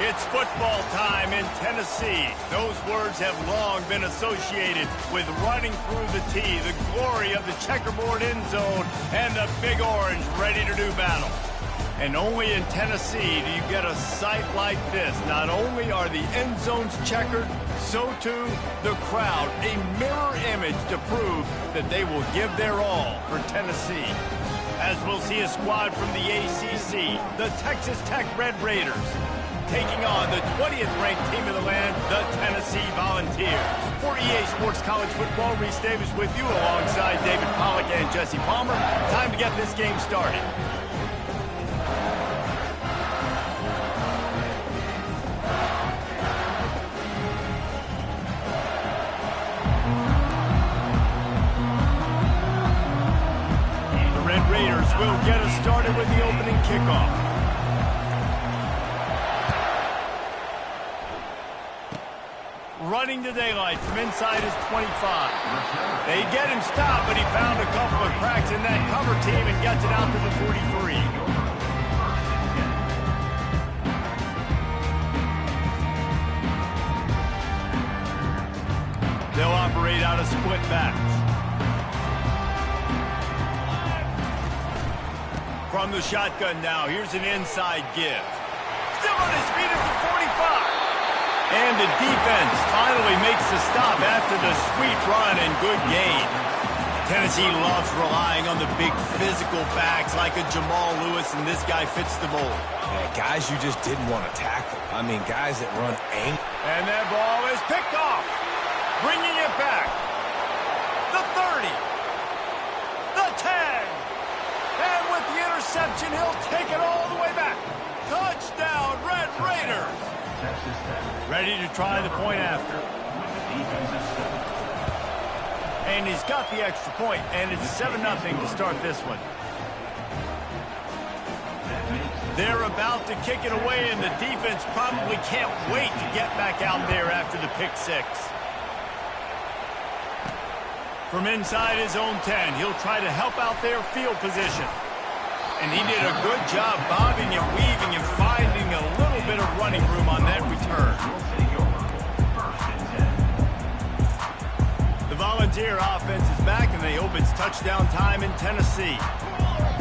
It's football time in Tennessee. Those words have long been associated with running through the tee, the glory of the checkerboard end zone, and the Big Orange ready to do battle. And only in Tennessee do you get a sight like this. Not only are the end zones checkered, so too the crowd, a mirror image to prove that they will give their all for Tennessee. As we'll see a squad from the ACC, the Texas Tech Red Raiders, taking on the 20th ranked team of the land, the Tennessee Volunteers. For EA Sports College Football, Reese Davis with you alongside David Pollack and Jesse Palmer. Time to get this game started. The Red Raiders will get us started with the opening kickoff. Running to daylight from inside his 25. They get him stopped, but he found a couple of cracks in that cover team and gets it out to the 43. They'll operate out of split backs. From the shotgun now, here's an inside give. Still on his feet at the 45. And the defense finally makes the stop after the sweet run and good gain. Tennessee loves relying on the big physical backs like a Jamal Lewis, and this guy fits the mold. Yeah, guys you just didn't want to tackle. I mean, guys that run angry. And that ball is picked off. Bringing it back. The 30. The 10. And with the interception, he'll take it all the way back. Touchdown, Red Raiders. Ready to try the point after. And he's got the extra point, and it's 7-0 to start this one. They're about to kick it away, and the defense probably can't wait to get back out there after the pick six. From inside his own 10, he'll try to help out their field position. And he did a good job bobbing and weaving and finding a little bit of running room on that return. The Volunteer offense is back, and they hope it's touchdown time in Tennessee.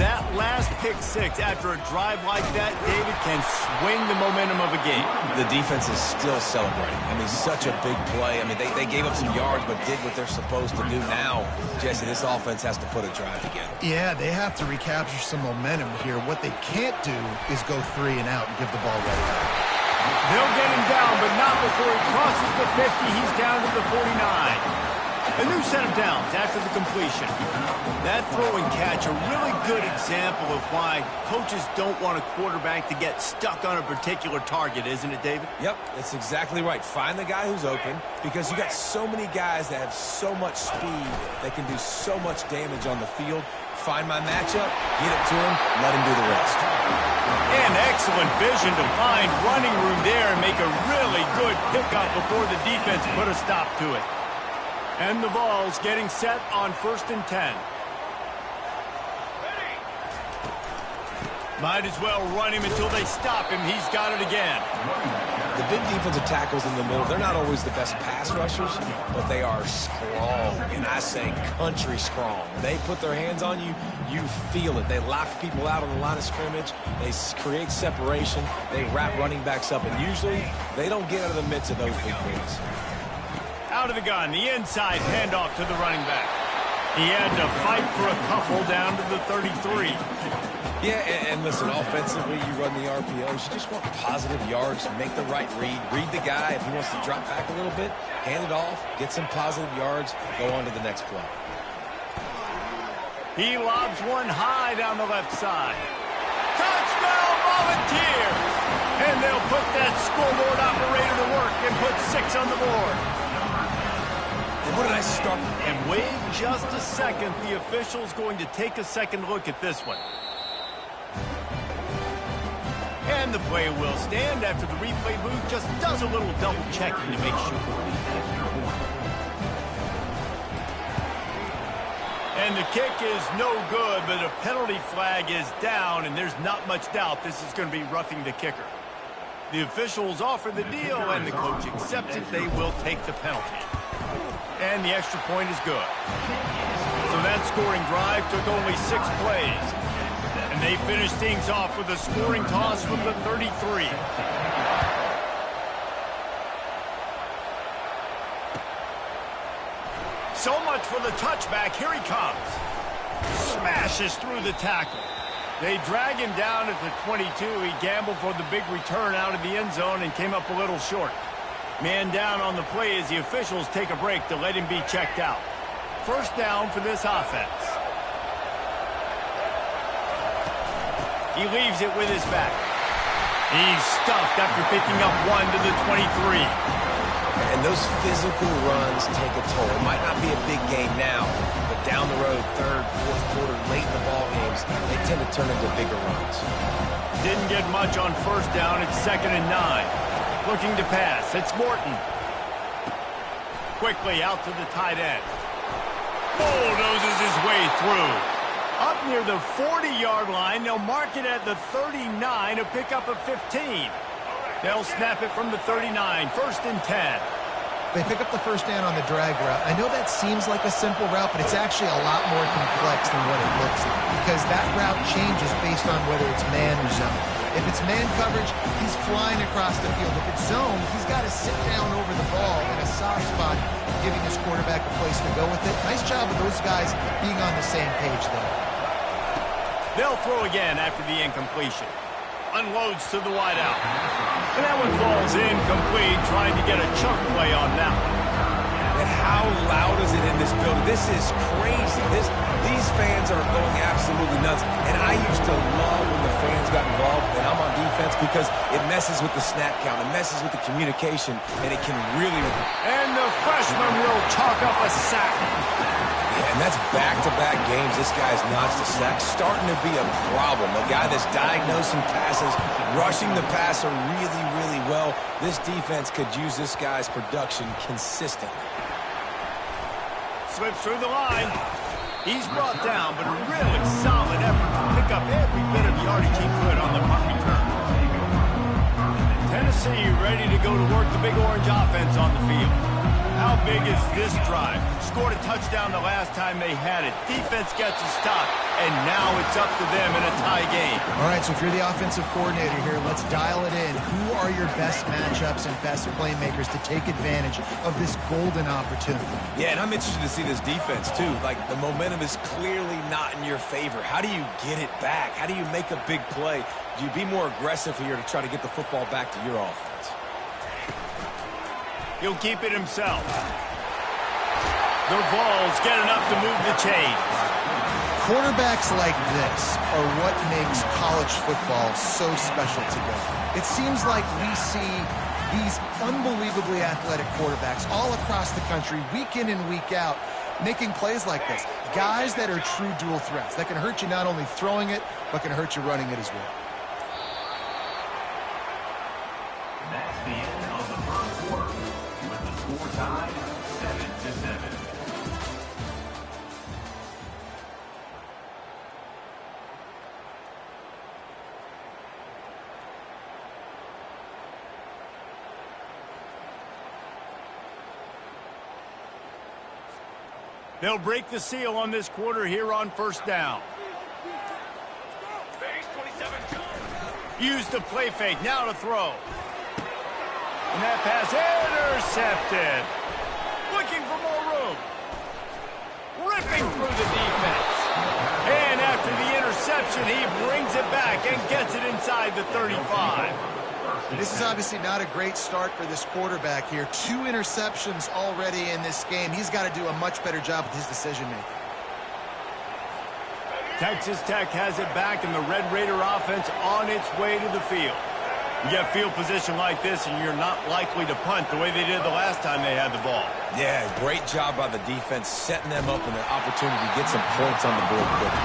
That last pick six after a drive like that, David, can swing the momentum of a game. The defense is still celebrating. I mean, such a big play. I mean, they gave up some yards but did what they're supposed to do now. Jesse, this offense has to put a drive together. Yeah, they have to recapture some momentum here. What they can't do is go 3 and out and give the ball right out. They'll get him down, but not before he crosses the 50. He's down to the 49. A new set of downs after the completion. That throw and catch, a really good example of why coaches don't want a quarterback to get stuck on a particular target, isn't it, David? Yep, that's exactly right. Find the guy who's open, because you got so many guys that have so much speed that can do so much damage on the field. Find my matchup, get it to him, let him do the rest. And excellent vision to find running room there and make a really good pickup before the defense put a stop to it. And the ball's getting set on 1st and 10. Might as well run him until they stop him. He's got it again. The big defensive tackles in the middle, they're not always the best pass rushers, but they are strong, and I say country strong. They put their hands on you, you feel it. They lock people out on the line of scrimmage. They create separation. They wrap running backs up, and usually they don't get out of the midst of those big boys. Out of the gun, the inside handoff to the running back. He had to fight for a couple down to the 33. Yeah, and listen, offensively, you run the RPOs. You just want positive yards, make the right read the guy. If he wants to drop back a little bit, hand it off, get some positive yards, go on to the next play. He lobs one high down the left side. Touchdown, Volunteers! And they'll put that scoreboard operator to work and put 6 on the board. What did I start? And wait just a second. The official's going to take a second look at this one. And the play will stand after the replay booth just does a little double checking to make sure. And the kick is no good, but a penalty flag is down, and there's not much doubt this is going to be roughing the kicker. The officials offer the deal, and the coach accepts it. They will take the penalty. And the extra point is good. So that scoring drive took only 6 plays. And they finished things off with a scoring toss from the 33. So much for the touchback. Here he comes. Smashes through the tackle. They drag him down at the 22. He gambled for the big return out of the end zone and came up a little short. Man down on the play as the officials take a break to let him be checked out. First down for this offense. He leaves it with his back. He's stuffed after picking up 1 to the 23. And those physical runs take a toll. It might not be a big game now, but down the road, third, fourth quarter, late in the ball games, they tend to turn into bigger runs. Didn't get much on first down. It's 2nd and 9. Looking to pass. It's Morton. Quickly out to the tight end. Bulldozes his way through. Up near the 40-yard line. They'll mark it at the 39 to pick up a 15. They'll snap it from the 39. 1st and 10. They pick up the first down on the drag route. I know that seems like a simple route, but it's actually a lot more complex than what it looks like, because that route changes based on whether it's man or zone. If it's man coverage, he's flying across the field. If it's zone, he's got to sit down over the ball in a soft spot, giving his quarterback a place to go with it. Nice job of those guys being on the same page there. They'll throw again after the incompletion. Unloads to the wideout. And that one falls incomplete, trying to get a chunk play on that one. And how loud is it in this building? This is crazy. These fans are going absolutely nuts. And I used to love when the fans got involved and I'm on defense, because it messes with the snap count. It messes with the communication, and it can really... And the freshman will chalk up a sack. Yeah, and that's back-to-back games. This guy's notched a sack. Starting to be a problem. A guy that's diagnosing passes, rushing the passer really, really well. This defense could use this guy's production consistently. Slips through the line. He's brought down, but a really solid effort to pick up every bit of yardage he could on the punt return. Tennessee ready to go to work the Big Orange offense on the field. How big is this drive? Scored a touchdown the last time they had it. Defense gets a stop, and now it's up to them in a tie game. All right, so if you're the offensive coordinator here, let's dial it in. Who are your best matchups and best playmakers to take advantage of this golden opportunity? Yeah, and I'm interested to see this defense, too. Like, the momentum is clearly not in your favor. How do you get it back? How do you make a big play? Do you be more aggressive here to try to get the football back to your offense? He'll keep it himself. The Vols get enough to move the chains. Quarterbacks like this are what makes college football so special today. It seems like we see these unbelievably athletic quarterbacks all across the country, week in and week out, making plays like this. Guys that are true dual threats, that can hurt you not only throwing it, but can hurt you running it as well. That's the end of the first quarter, with the score tied 7-7. They'll break the seal on this quarter here on first down. Use the play fake, now to throw. And that pass intercepted. Looking for more room. Ripping through the defense. And after the interception, he brings it back and gets it inside the 35. This is obviously not a great start for this quarterback here. 2 interceptions already in this game. He's got to do a much better job with his decision-making. Texas Tech has it back, and the Red Raider offense on its way to the field. You get field position like this, and you're not likely to punt the way they did the last time they had the ball. Yeah, great job by the defense, setting them up in an opportunity to get some points on the board quickly.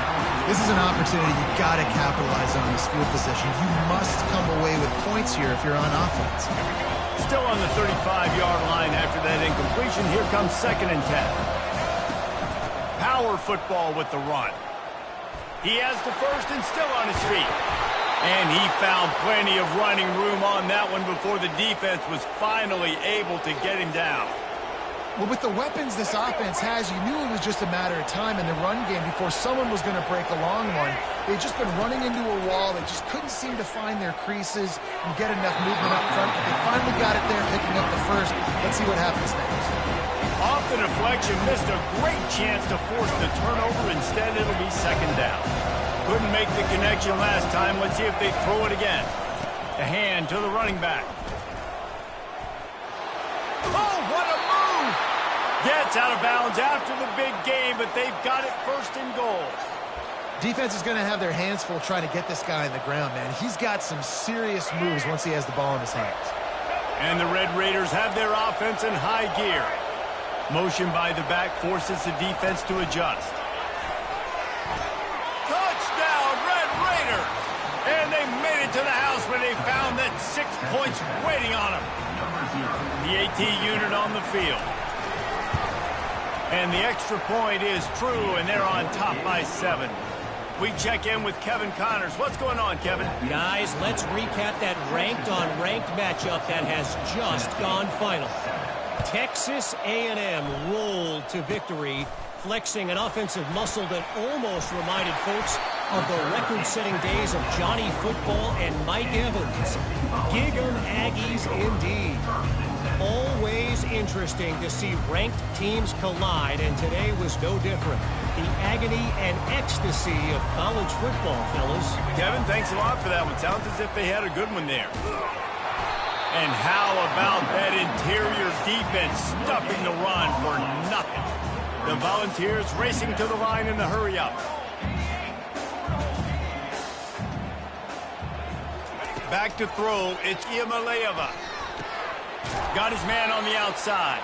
This is an opportunity you've got to capitalize on this field position. You must come away with points here if you're on offense. Still on the 35-yard line after that incompletion. Here comes 2nd and 10. Power football with the run. He has the first and still on his feet. And he found plenty of running room on that one before the defense was finally able to get him down. Well, with the weapons this offense has, you knew it was just a matter of time in the run game before someone was going to break a long one. They'd just been running into a wall. They just couldn't seem to find their creases and get enough movement up front. But they finally got it there, picking up the first. Let's see what happens next. Off the deflection, missed a great chance to force the turnover. Instead, it'll be second down. Couldn't make the connection last time. Let's see if they throw it again. The hand to the running back. Oh, what a move! Gets out of bounds after the big game, but they've got it first and goal. Defense is going to have their hands full trying to get this guy in the ground, man. He's got some serious moves once he has the ball in his hands. And the Red Raiders have their offense in high gear. Motion by the back forces the defense to adjust. Touchdown, Red Raiders! And they made it to the house where they found that 6 points waiting on them. The AT unit on the field. And the extra point is true, and they're on top by 7. We check in with Kevin Connors. What's going on, Kevin? Guys, let's recap that ranked-on-ranked matchup that has just gone final. Texas A&M rolled to victory, flexing an offensive muscle that almost reminded folks of the record-setting days of Johnny Football and Mike Evans. Gig 'em Aggies indeed. Always interesting to see ranked teams collide, and today was no different. The agony and ecstasy of college football, fellas. Kevin, thanks a lot for that one. Sounds as if they had a good one there. And how about that interior defense stuffing the run for nothing? The Volunteers racing to the line in the hurry-up. Back to throw, it's Iamaleava. Got his man on the outside.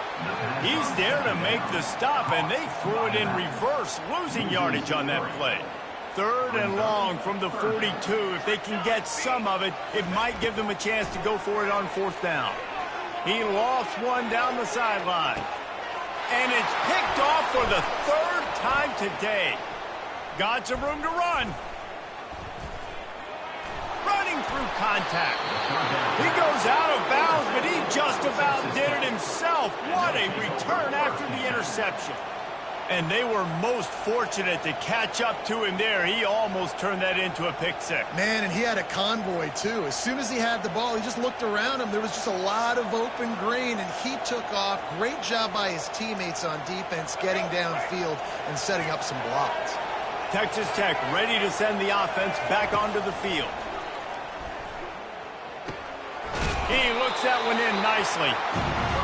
He's there to make the stop, and they threw it in reverse, losing yardage on that play. 3rd and long from the 42. If they can get some of it, it might give them a chance to go for it on 4th down. He lofts one down the sideline. And it's picked off for the 3rd time today. Got some room to run. Running through contact. He goes out of bounds, but he just about did it himself. What a return after the interception. And they were most fortunate to catch up to him there. He almost turned that into a pick six. Man, and he had a convoy, too. As soon as he had the ball, he just looked around him. There was just a lot of open green, and he took off. Great job by his teammates on defense, getting downfield and setting up some blocks. Texas Tech ready to send the offense back onto the field. He looks that one in nicely.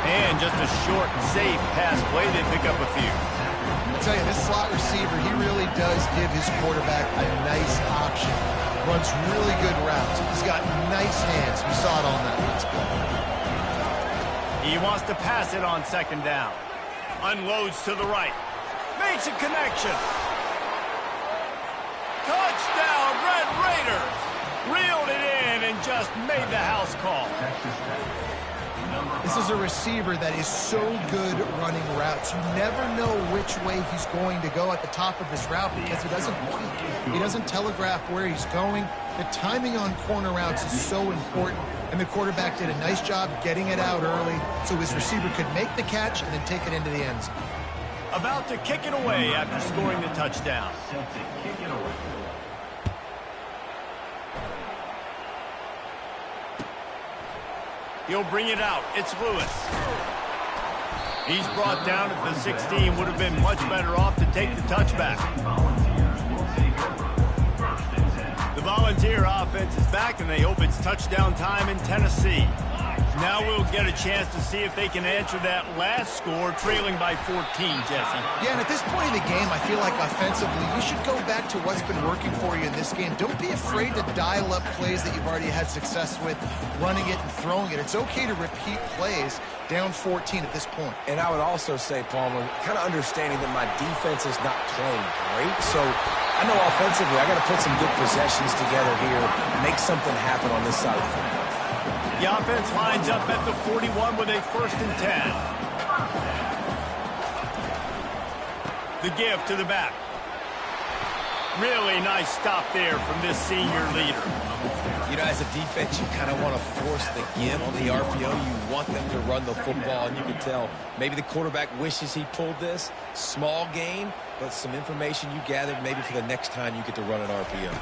And just a short, safe pass play. They pick up a few. I'll tell you, this slot receiver, he really does give his quarterback a nice option. Runs really good routes. He's got nice hands. We saw it on that last play. He wants to pass it on 2nd down. Unloads to the right. Makes a connection. Touchdown, Red Raiders. Reeled it in and just made the house call. This is a receiver that is so good running routes. You never know which way he's going to go at the top of his route because he doesn't peek. He doesn't telegraph where he's going. The timing on corner routes is so important, and the quarterback did a nice job getting it out early so his receiver could make the catch and then take it into the end zone. About to kick it away after scoring the touchdown. He'll bring it out. It's Lewis. He's brought down at the 16. Would have been much better off to take the touchback. The Volunteer offense is back, and they hope it's touchdown time in Tennessee. Now we'll get a chance to see if they can answer that last score, trailing by 14, Jesse. Yeah, and at this point in the game, I feel like offensively, you should go back to what's been working for you in this game. Don't be afraid to dial up plays that you've already had success with, running it and throwing it. It's okay to repeat plays down 14 at this point. And I would also say, Palmer, kind of understanding that my defense is not playing great, so I know offensively I got to put some good possessions together here, make something happen on this side of the football. The offense lines up at the 41 with a 1st and 10. The give to the back. Really nice stop there from this senior leader. You know, as a defense, you kind of want to force the give on the RPO. You want them to run the football, and you can tell maybe the quarterback wishes he pulled this. Small gain, but some information you gathered maybe for the next time you get to run an RPO.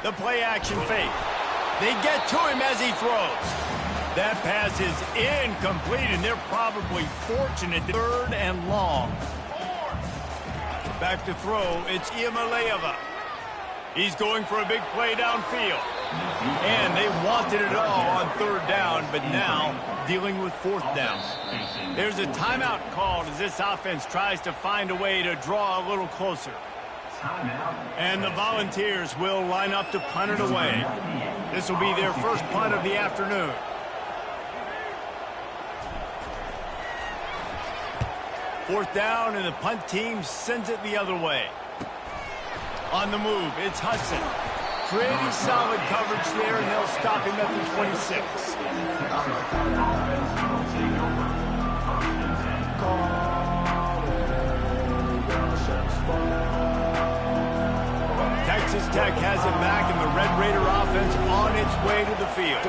The play action fake. They get to him as he throws. That pass is incomplete, and they're probably fortunate. 3rd and long. Back to throw, it's Iamaleava. He's going for a big play downfield. And they wanted it all on 3rd down, but now dealing with 4th down. There's a timeout called as this offense tries to find a way to draw a little closer. And the Volunteers will line up to punt it away. This will be their first punt of the afternoon. Fourth down, and the punt team sends it the other way. On the move, it's Hudson. Pretty solid coverage there, and they'll stop him at the 26. Texas Tech has it back, and the Red Raider offense on its way to the field.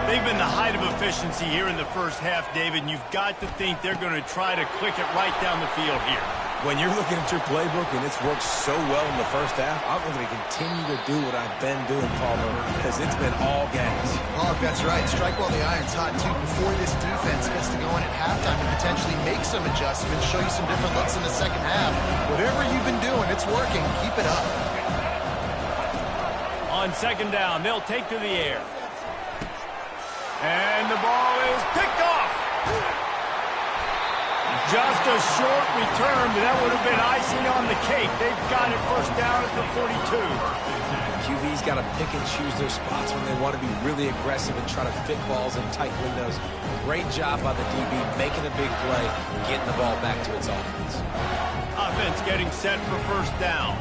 They've been the height of efficiency here in the first half, David, and you've got to think they're going to try to click it right down the field here. When you're looking at your playbook and it's worked so well in the first half, I'm going to continue to do what I've been doing, Palmer, because it's been all gas. Oh, that's right. Strike while the iron's hot, too, before this defense gets to go in at halftime and potentially make some adjustments, show you some different looks in the second half. Whatever you've been doing, it's working. Keep it up. On 2nd down, they'll take to the air. And the ball is picked off. Just a short return, but that would have been icing on the cake. They've got it 1st down at the 42. QB's got to pick and choose their spots when they want to be really aggressive and try to fit balls in tight windows. Great job by the DB making a big play, getting the ball back to its offense. Offense getting set for 1st down.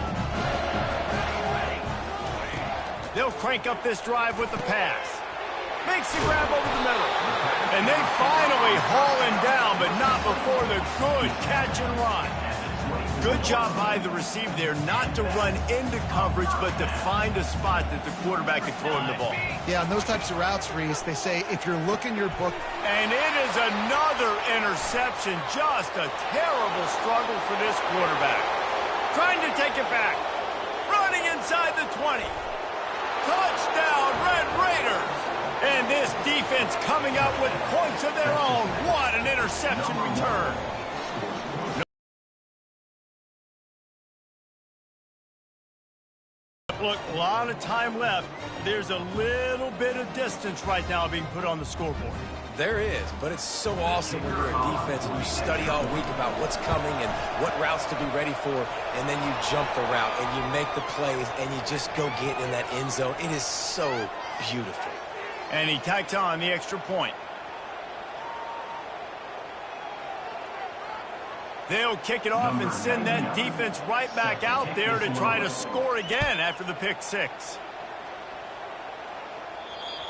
They'll crank up this drive with the pass. Makes the grab over the middle. And they finally haul him down, but not before the good catch and run. Good job by the receiver there, not to run into coverage, but to find a spot that the quarterback could throw him the ball. Yeah, on those types of routes, Reese, they say if you're looking your book. And it is another interception. Just a terrible struggle for this quarterback. Trying to take it back. Running inside the 20. Touchdown, Red Raiders! And this defense coming up with points of their own. What an interception return. Look, a lot of time left. There's a little bit of distance right now being put on the scoreboard. There is, but it's so awesome when you're a defense and you study all week about what's coming and what routes to be ready for, and then you jump the route and you make the plays and you just go get in that end zone. It is so beautiful. And he tacks on the extra point. They'll kick it off and send that defense right back out there to try to score again after the pick 6.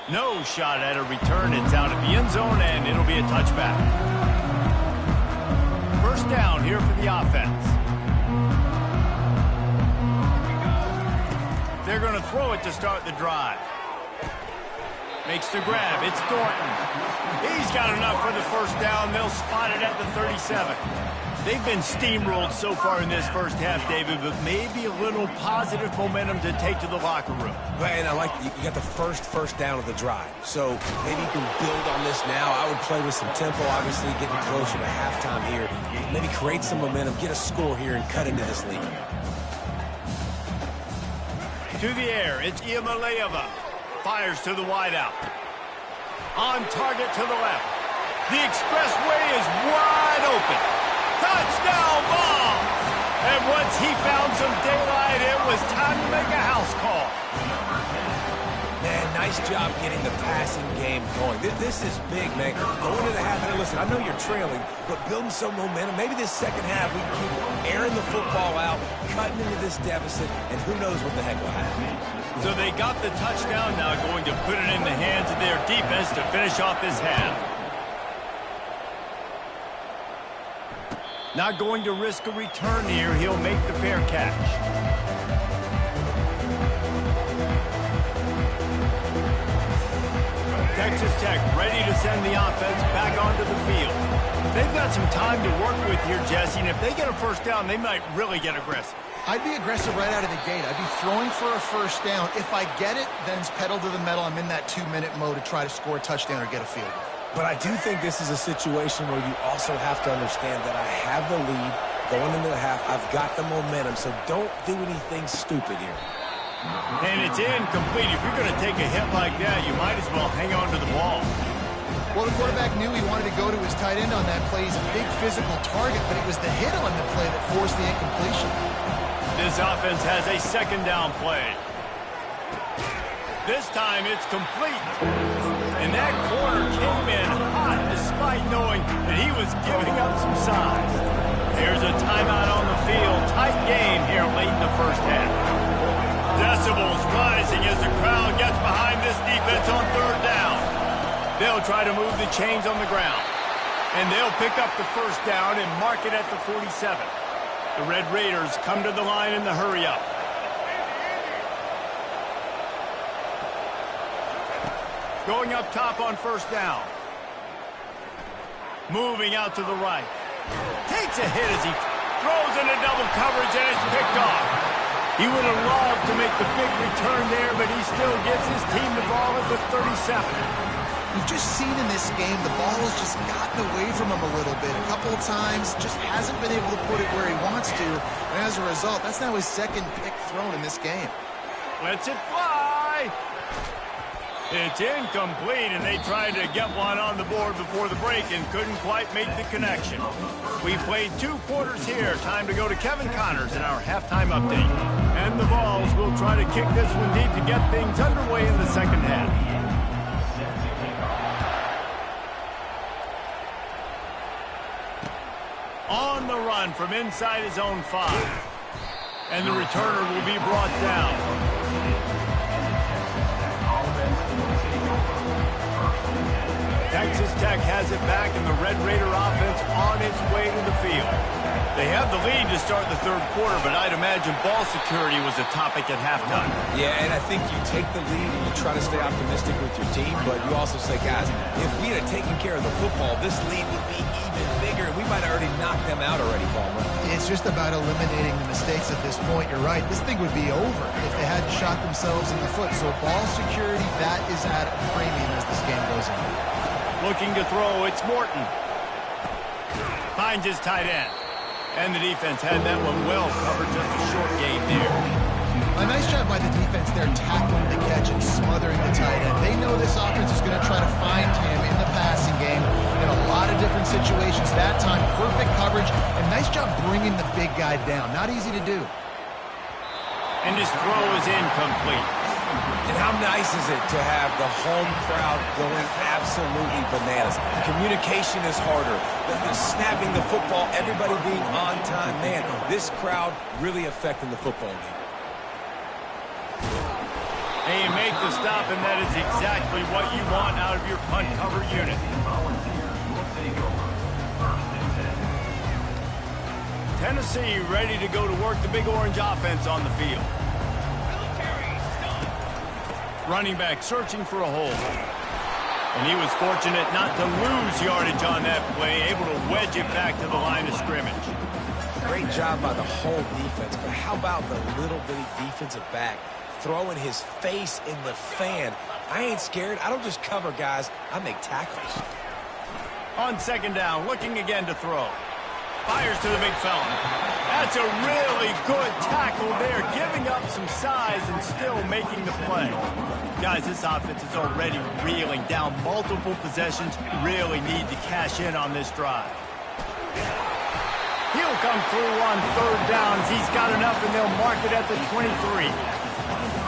No shot at a return. It's out of the end zone, and it'll be a touchback. 1st down here for the offense. They're going to throw it to start the drive. Makes the grab. It's Thornton. He's got enough for the 1st down. They'll spot it at the 37. They've been steamrolled so far in this first half, David, but maybe a little positive momentum to take to the locker room. And I like you got the first down of the drive. So maybe you can build on this now. I would play with some tempo, obviously, getting closer to halftime here. Maybe create some momentum, get a score here, and cut into this lead. To the air, it's Iamaleava. Fires to the wideout. On target to the left. The expressway is wide open. Touchdown ball! And once he found some daylight, it was time to make a house call. Man, nice job getting the passing game going. This is big, man. Going into the half, and listen, I know you're trailing, but building some momentum. Maybe this second half we can keep airing the football out, cutting into this deficit, and who knows what the heck will happen. So they got the touchdown, now going to put it in the hands of their defense to finish off this half. Not going to risk a return here. He'll make the fair catch. Texas Tech ready to send the offense back onto the field. They've got some time to work with here, Jesse, and if they get a first down, they might really get aggressive. I'd be aggressive right out of the gate. I'd be throwing for a first down. If I get it, then it's pedal to the metal. I'm in that 2-minute mode to try to score a touchdown or get a field goal. But I do think this is a situation where you also have to understand that I have the lead going into the half. I've got the momentum, so don't do anything stupid here. And it's incomplete. If you're going to take a hit like that, you might as well hang on to the ball. Well, the quarterback knew he wanted to go to his tight end on that play. He's a big physical target, but it was the hit on the play that forced the incompletion. This offense has a second down play. This time it's complete. And that corner came in hot despite knowing that he was giving up some size. There's a timeout on the field. Tight game here late in the first half. Decibels rising as the crowd gets behind this defense on third down. They'll try to move the chains on the ground. And they'll pick up the first down and mark it at the 47. The Red Raiders come to the line in the hurry-up. Going up top on first down. Moving out to the right. Takes a hit as he throws into double coverage, and it's picked off. He would have loved to make the big return there, but he still gives his team the ball at the 37. We've just seen in this game the ball has just gotten away from him a little bit. A couple of times, just hasn't been able to put it where he wants to. And as a result, that's now his second pick thrown in this game. Lets it fly. It's incomplete, and they tried to get one on the board before the break and couldn't quite make the connection. We played 2 quarters here. Time to go to Kevin Connors in our halftime update. And the Vols will try to kick this one deep to get things underway in the second half. On the run from inside his own 5. And the returner will be brought down. Texas Tech has it back, and the Red Raider offense on its way to the field. They have the lead to start the third quarter, but I'd imagine ball security was a topic at halftime. Yeah, and I think you take the lead and you try to stay optimistic with your team, but you also say, guys, if we had taken care of the football, this lead would be even bigger, and we might have already knocked them out already, Palmer. It's just about eliminating the mistakes at this point. You're right. This thing would be over if they hadn't shot themselves in the foot. So ball security, that is at a premium as this game goes on. Looking to throw, it's Morton. Finds his tight end. And the defense had that one well covered, just a short game there. A nice job by the defense there, tackling the catch and smothering the tight end. They know this offense is going to try to find him in the passing game in a lot of different situations. That time, perfect coverage, and nice job bringing the big guy down. Not easy to do. And his throw is incomplete. And how nice is it to have the home crowd going absolutely bananas? Communication is harder. The snapping the football, everybody being on time. Man, this crowd really affecting the football game. And you make the stop, and that is exactly what you want out of your punt cover unit. Tennessee ready to go to work the Big Orange offense on the field. Running back searching for a hole. And he was fortunate not to lose yardage on that play, able to wedge it back to the line of scrimmage. Great job by the whole defense, but how about the little bitty defensive back throwing his face in the fan? I ain't scared. I don't just cover guys. I make tackles. On second down, looking again to throw. Fires to the big fella. That's a really good tackle there, giving up some size and still making the play. Guys, this offense is already reeling down multiple possessions. Really need to cash in on this drive. He'll come through on third down. He's got enough, and they'll mark it at the 23.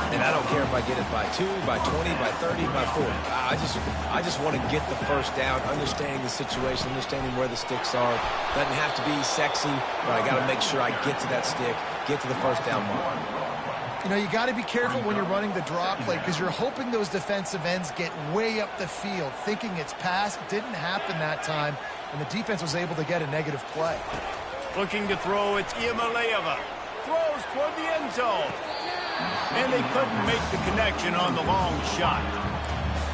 And I don't care if I get it by 2, by 20, by 30, by 40. I just want to get the first down, understanding the situation, understanding where the sticks are. Doesn't have to be sexy, but I got to make sure I get to that stick, get to the first down mark. You know, you got to be careful when you're running the draw play because you're hoping those defensive ends get way up the field, thinking it's pass. Didn't happen that time, and the defense was able to get a negative play. Looking to throw, it's Iamaleava. Throws toward the end zone. And they couldn't make the connection on the long shot.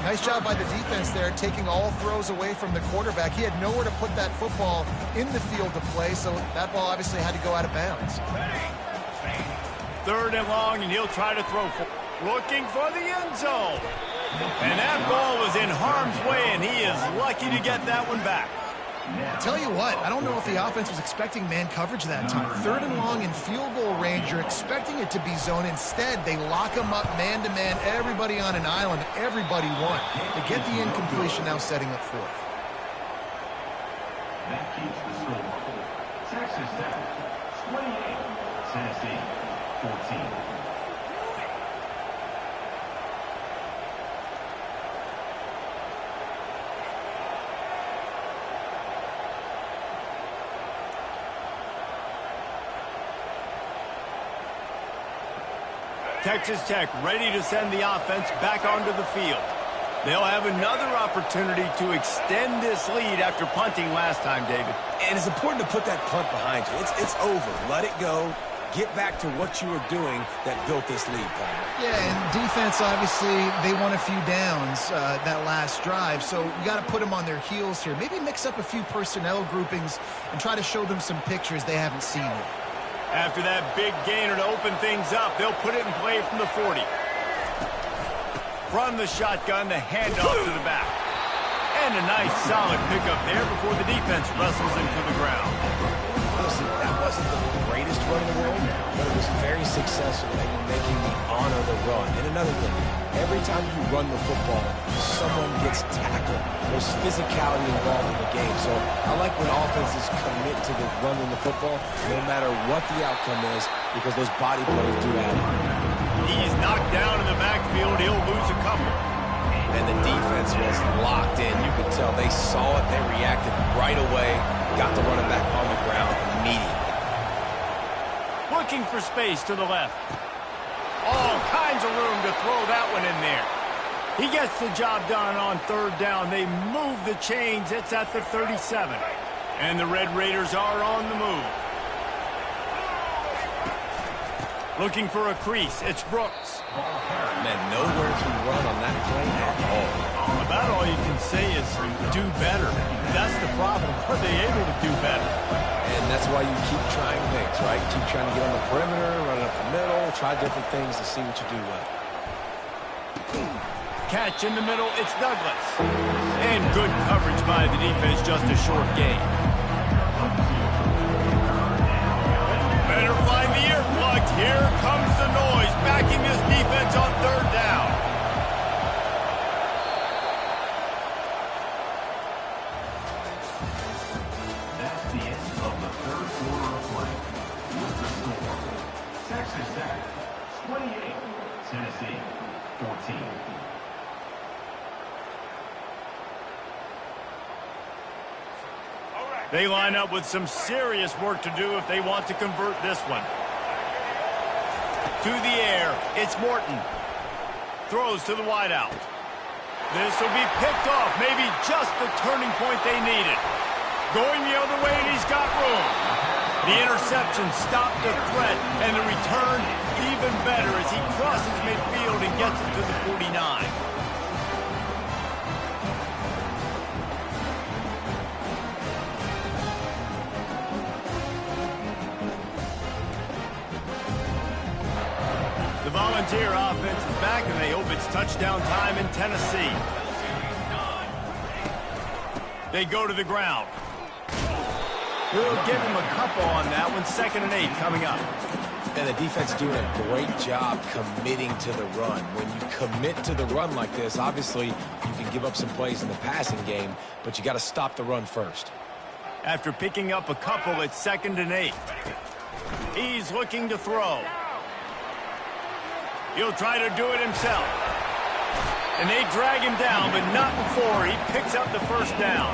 Nice job by the defense there, taking all throws away from the quarterback. He had nowhere to put that football in the field to play, so that ball obviously had to go out of bounds. 3rd and long, and he'll try to throw looking for the end zone. And that ball was in harm's way, and he is lucky to get that one back. I'll tell you what, I don't know if the offense was expecting man coverage that time. 3rd and long in field goal range, you're expecting it to be zone. Instead, they lock them up man-to-man, everybody on an island, everybody won. They get the incompletion, now setting up 4th. That keeps the score. Texas Tech, 28. Tennessee, 14. Texas Tech ready to send the offense back onto the field. They'll have another opportunity to extend this lead after punting last time, David. And it's important to put that punt behind you. It's over. Let it go. Get back to what you were doing that built this lead, Palmer. Yeah, and defense, obviously, they won a few downs that last drive, so you got to put them on their heels here. Maybe mix up a few personnel groupings and try to show them some pictures they haven't seen yet. After that big gainer to open things up, they'll put it in play from the 40. From the shotgun, the handoff to the back. And a nice solid pickup there before the defense wrestles him to the ground. Listen, that wasn't the greatest run in the world, but it was very successful at making me honor the run. And another thing, every time you run the football, someone gets tackled. There's physicality involved in the game. So I like when offenses commit to the running the football, no matter what the outcome is, because those body plays do add up. He's knocked down in the backfield. He'll lose a couple. And the defense was locked in. You could tell they saw it. They reacted right away. Got the running back on the ground immediately. Looking for space to the left. All kinds of room to throw that one in there. He gets the job done on 3rd down. They move the chains. It's at the 37. And the Red Raiders are on the move. Looking for a crease. It's Brooks. Man, nowhere to run on that play at all. About all you can say is do better. That's the problem. Are they able to do better? And that's why you keep trying things, right? Keep trying to get on the perimeter, run up the middle, try different things to see what you do well. Catch in the middle. It's Douglas. And good coverage by the defense. Just a short gain. Better find the earplugs. Here comes the noise, backing this defense on 3rd down. That's the end of the 3rd quarter of play. With the score, Texas Tech, 28. Tennessee, 14. They line up with some serious work to do if they want to convert this one. To the air, it's Morton. Throws to the wideout. This will be picked off, maybe just the turning point they needed. Going the other way, and he's got room. The interception stopped the threat, and the return even better as he crosses midfield and gets it to the 49. The Volunteer offense is back, and they hope it's touchdown time in Tennessee. They go to the ground. We'll give him a couple on that one. 2nd and 8 coming up. And the defense doing a great job committing to the run. When you commit to the run like this, obviously you can give up some plays in the passing game, but you got to stop the run first. After picking up a couple, it's 2nd and 8. He's looking to throw. He'll try to do it himself. And they drag him down, but not before he picks up the 1st down.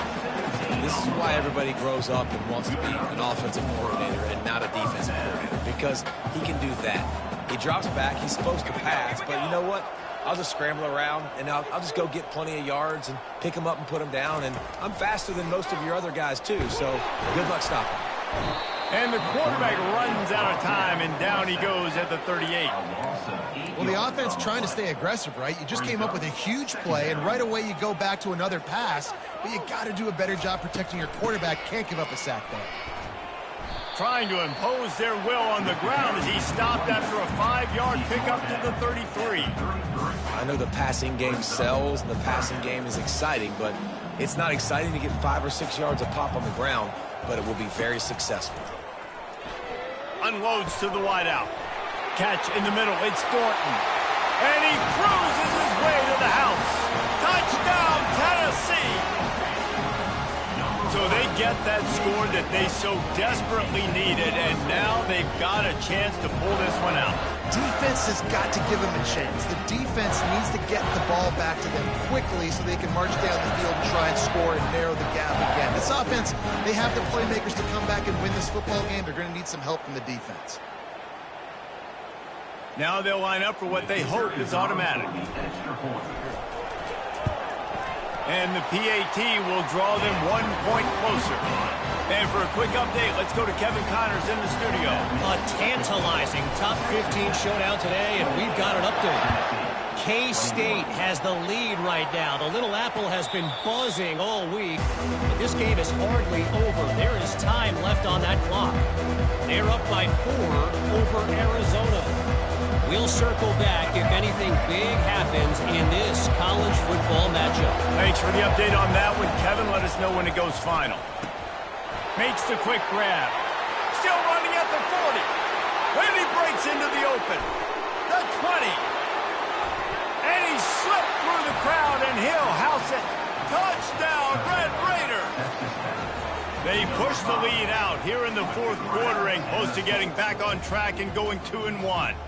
This is why everybody grows up and wants to be an offensive coordinator and not a defensive coordinator, because he can do that. He drops back, he's supposed to pass, but you know what? I'll just scramble around, and I'll just go get plenty of yards and pick him up and put him down, and I'm faster than most of your other guys, too, so good luck stopping. And the quarterback runs out of time, and down he goes at the 38. Well, the offense trying to stay aggressive, right? You just came up with a huge play, and right away you go back to another pass, but you got to do a better job protecting your quarterback. Can't give up a sack there. Trying to impose their will on the ground as he stopped after a 5-yard pickup to the 33. I know the passing game sells, and the passing game is exciting, but it's not exciting to get 5 or 6 yards of pop on the ground, but it will be very successful. Unloads to the wideout. Catch in the middle. It's Thornton. And he cruises his way to the house. Touchdown, Tennessee. So they get that score that they so desperately needed, and now they've got a chance to pull this one out. Defense has got to give them a chance. The defense needs to get the ball back to them quickly so they can march down the field and try and score and narrow the gap again. This offense, they have the playmakers to come back and win this football game. They're going to need some help from the defense. Now they'll line up for what they hope is automatic. And the PAT will draw them 1 point closer. And for a quick update, let's go to Kevin Connors in the studio. A tantalizing top 15 showdown today, and we've got an update. K-State has the lead right now. The Little Apple has been buzzing all week, but this game is hardly over. There is time left on that clock. They're up by 4 over Arizona. We'll circle back if anything big happens in this college football matchup. Thanks for the update on that one, Kevin. Let us know when it goes final. Makes the quick grab. Still running at the 40. And he breaks into the open. The 20. And he slipped through the crowd, and he'll house it. Touchdown, Red Raider. They push the lead out here in the fourth quarter and close to getting back on track and going 2-1.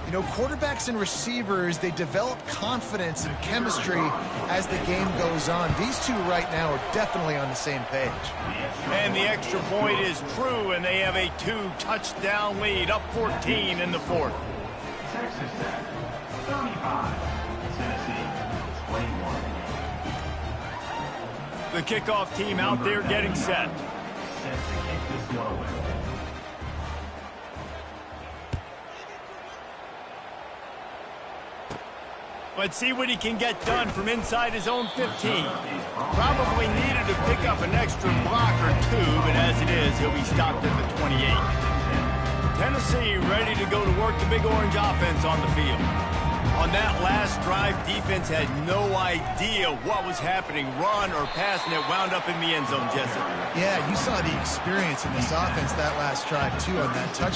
You know, quarterbacks and receivers, they develop confidence and chemistry as the game goes on. These two right now are definitely on the same page. And the extra point is true, and they have a 2-touchdown lead, up 14 in the fourth. Texas Tech, 35. Tennessee, 21. The kickoff team out there getting set. Set to kick this one away. Let's see what he can get done from inside his own 15. Probably needed to pick up an extra block or two, but as it is, he'll be stopped at the 28. Tennessee ready to go to work the Big Orange offense on the field. On that last drive, defense had no idea what was happening, run or pass, and it wound up in the end zone, Jesse. Yeah, you saw the experience in this offense that last drive, too, on that touchdown.